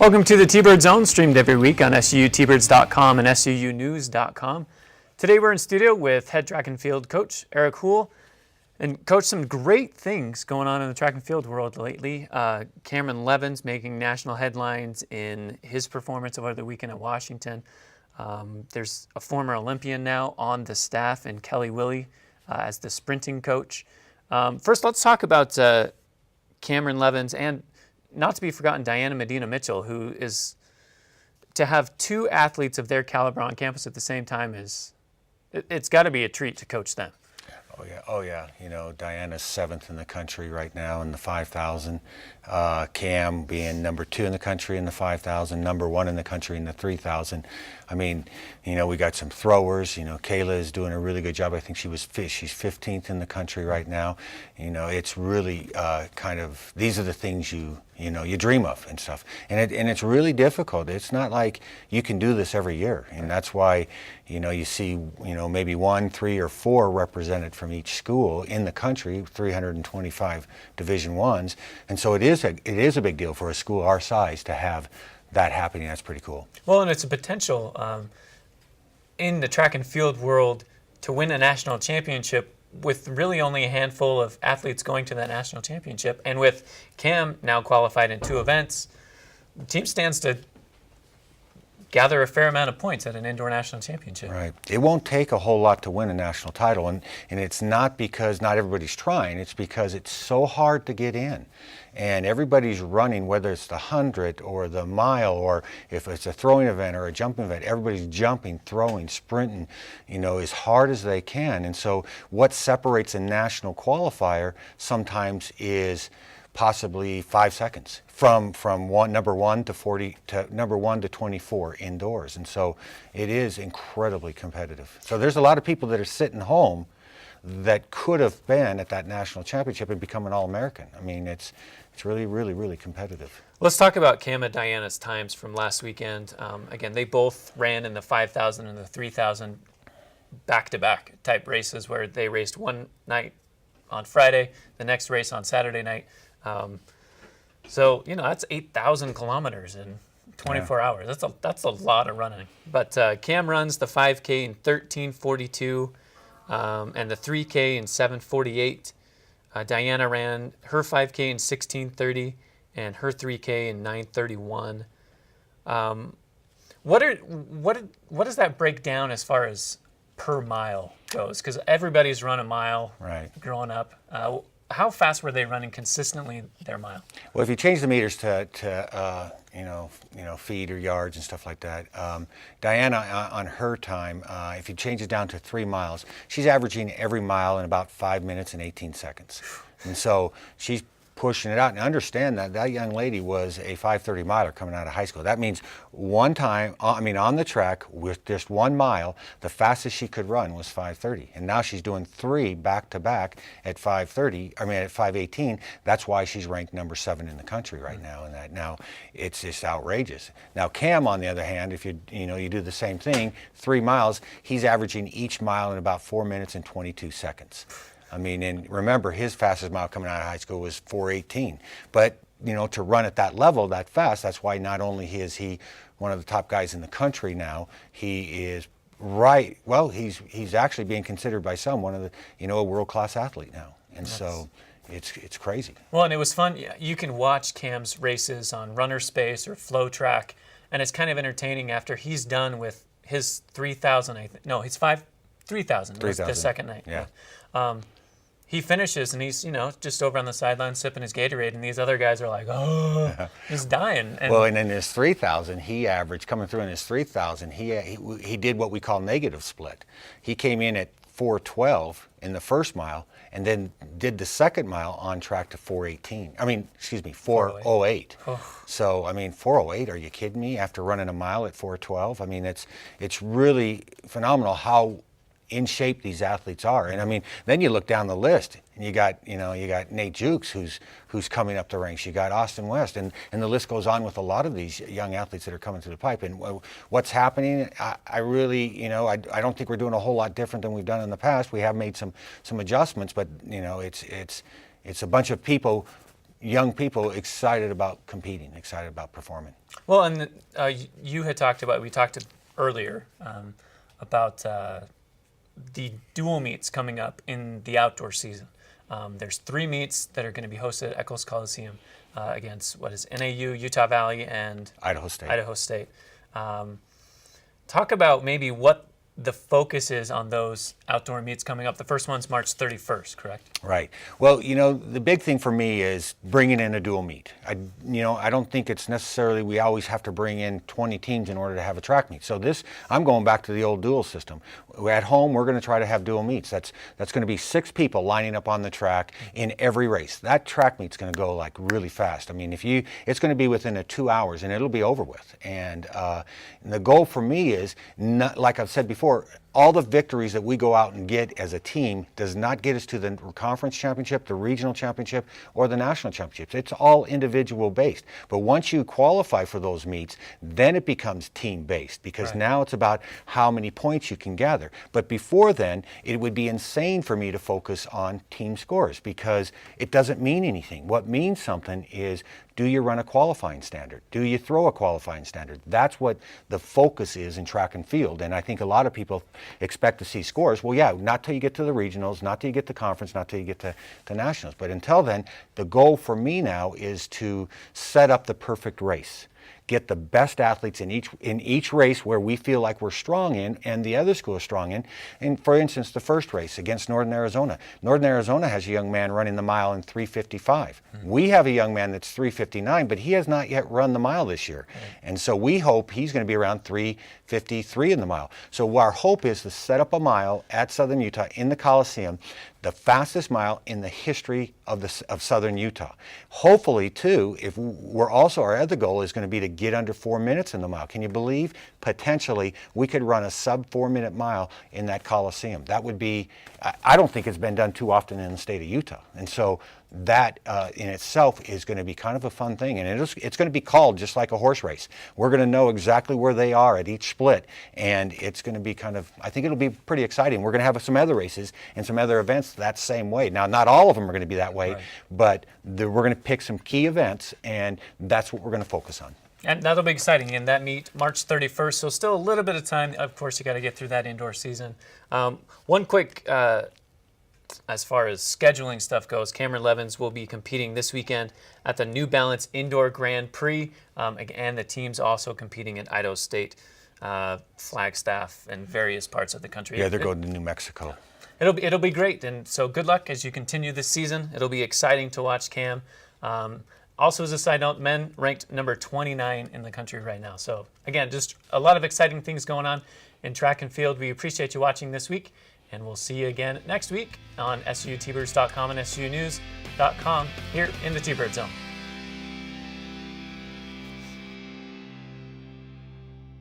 Welcome to the T-Bird Zone, streamed every week on SUTBirds.com and SUUnews.com. Today we're in studio with head track and field coach Eric Houle. And coach, some great things going on in the track and field world lately. Cameron Levins making national headlines in his performance over the weekend at Washington. There's a former Olympian now on the staff, and Kelly Willey as the sprinting coach. First, let's talk about Cameron Levins, and not to be forgotten, Medina-Mitchell, who is, to have two athletes of their caliber on campus at the same time it's got to be a treat to coach them. Oh yeah. You know, Diana's 7th in the country right now in the 5,000. Cam being number 2 in the country in the 5,000, number 1 in the country in the 3,000. I mean, you know, we got some throwers. You know, Kayla is doing a really good job. I think she's 15th in the country right now. You know, it's really kind of, these are the things you dream of and stuff. And it's really difficult. It's not like you can do this every year. And that's why, you know, you see, you know, maybe 1, 3, or 4 represented from each school in the country, 325 Division I's. And so it is a big deal for a school our size to have that happening. That's pretty cool. Well, and it's a potential in the track and field world to win a national championship with really only a handful of athletes going to that national championship. And with Cam now qualified in 2 events, the team stands to gather a fair amount of points at an indoor national championship. Right. It won't take a whole lot to win a national title, and it's not because not everybody's trying, it's because it's so hard to get in. And everybody's running, whether it's the 100 or the mile, or if it's a throwing event or a jumping event, everybody's jumping, throwing, sprinting, you know, as hard as they can. And so what separates a national qualifier sometimes is possibly 5 seconds from number 1 to 40 to number 1 to 24 indoors. And so it is incredibly competitive. So there's a lot of people that are sitting home that could have been at that national championship and become an All-American. I mean, it's really, really, really competitive. Let's talk about Cam and Diana's times from last weekend. Again, they both ran in the 5,000 and the 3,000 back-to-back type races where they raced one night on Friday, the next race on Saturday night. So, you know, that's 8,000 kilometers in 24 hours. That's a lot of running. But Cam runs the 5K in 13:42 and the 3K in 7:48. Diana ran her 5K in 16:30 and her 3K in 9:31. What does that break down as far as per mile goes? Because everybody's run a mile growing up. How fast were they running consistently their mile? Well, if you change the meters to feet or yards and stuff like that, Diana on her time, if you change it down to 3 miles, she's averaging every mile in about 5 minutes and 18 seconds. And so she's pushing it out. And understand that young lady was a 5:30 miler coming out of high school. That means one time, on the track with just 1 mile, the fastest she could run was 5:30. And now she's doing 3 back-to-back at 5:18. That's why she's ranked number 7 in the country right now. And that now it's just outrageous. Now Cam, on the other hand, if you do the same thing, 3 miles, he's averaging each mile in about 4 minutes and 22 seconds. I mean, and remember, his fastest mile coming out of high school was 4:18. But, you know, to run at that level, that fast, that's why not only is he one of the top guys in the country now, he is he's actually being considered by some one of the, a world-class athlete now. And so it's crazy. Well, and it was fun. You can watch Cam's races on Runner Space or Flow Track, and it's kind of entertaining after he's done with his 3,000, his 3,000 was the second night. Yeah. He finishes and he's, just over on the sideline sipping his Gatorade, and these other guys are like, he's dying. And well, and in his 3,000, he averaged, coming through in his 3,000, he did what we call negative split. He came in at 4:12 in the first mile, and then did the second mile on track to 4:08. Oh. So, 4:08, are you kidding me? After running a mile at 4:12? It's really phenomenal how in shape these athletes are. And then you look down the list and you got Nate Jukes who's coming up the ranks. You got Austin West, and the list goes on with a lot of these young athletes that are coming through the pipe. And what's happening, I really, I don't think we're doing a whole lot different than we've done in the past. We have made some adjustments, but it's a bunch of people young people excited about competing, excited about performing. Well, and we talked earlier about the dual meets coming up in the outdoor season. There's 3 meets that are going to be hosted at Eccles Coliseum against NAU, Utah Valley, and Idaho State. Talk about maybe what the focus is on those outdoor meets coming up. The first one's March 31st, correct? Right. Well, the big thing for me is bringing in a dual meet. I don't think it's necessarily we always have to bring in 20 teams in order to have a track meet. So I'm going back to the old dual system. At home, we're going to try to have dual meets. That's going to be 6 people lining up on the track in every race. That track meet's going to go like really fast. I mean, it's going to be within 2 hours and it'll be over with. And the goal for me is, not, like I've said before, all the victories that we go out and get as a team does not get us to the conference championship, the regional championship, or the national championships. It's all individual based. But once you qualify for those meets, then it becomes team based, because now it's about how many points you can gather. But before then, it would be insane for me to focus on team scores, because it doesn't mean anything. What means something is, do you run a qualifying standard? Do you throw a qualifying standard? That's what the focus is in track and field. And I think a lot of people expect to see scores. Well, yeah, not till you get to the regionals, not till you get to conference, not till you get to nationals. But until then, the goal for me now is to set up the perfect race. Get the best athletes in each race where we feel like we're strong in and the other school is strong in. And for instance, the first race against Northern Arizona. Northern Arizona has a young man running the mile in 3:55. We have a young man that's 3:59, but he has not yet run the mile this year. And so we hope he's going to be around 3:53 in the mile. So our hope is to set up a mile at Southern Utah in the Coliseum, the fastest mile in the history of Southern Utah. Hopefully, too, our other goal is going to be to get under 4 minutes in the mile. Can you believe potentially we could run a sub 4 minute mile in that Coliseum? That would be, I don't think it's been done too often in the state of Utah. And so that in itself is going to be kind of a fun thing. And it's going to be called just like a horse race. We're going to know exactly where they are at each split. And it's going to be I think it'll be pretty exciting. We're going to have some other races and some other events that same way. Now, not all of them are going to be that way, but we're going to pick some key events, and that's what we're going to focus on. And that'll be exciting. And that meet March 31st, so still a little bit of time. Of course, you got to get through that indoor season. One quick, as far as scheduling stuff goes, Cameron Levins will be competing this weekend at the New Balance Indoor Grand Prix, and the team's also competing at Idaho State, Flagstaff, and various parts of the country. Yeah, they're going to New Mexico. It'll be great, and so good luck as you continue this season. It'll be exciting to watch Cam. Also, as a side note, men ranked number 29 in the country right now. So again, just a lot of exciting things going on in track and field. We appreciate you watching this week, and we'll see you again next week on SUTBirds.com and SUNews.com here in the T-Bird Zone.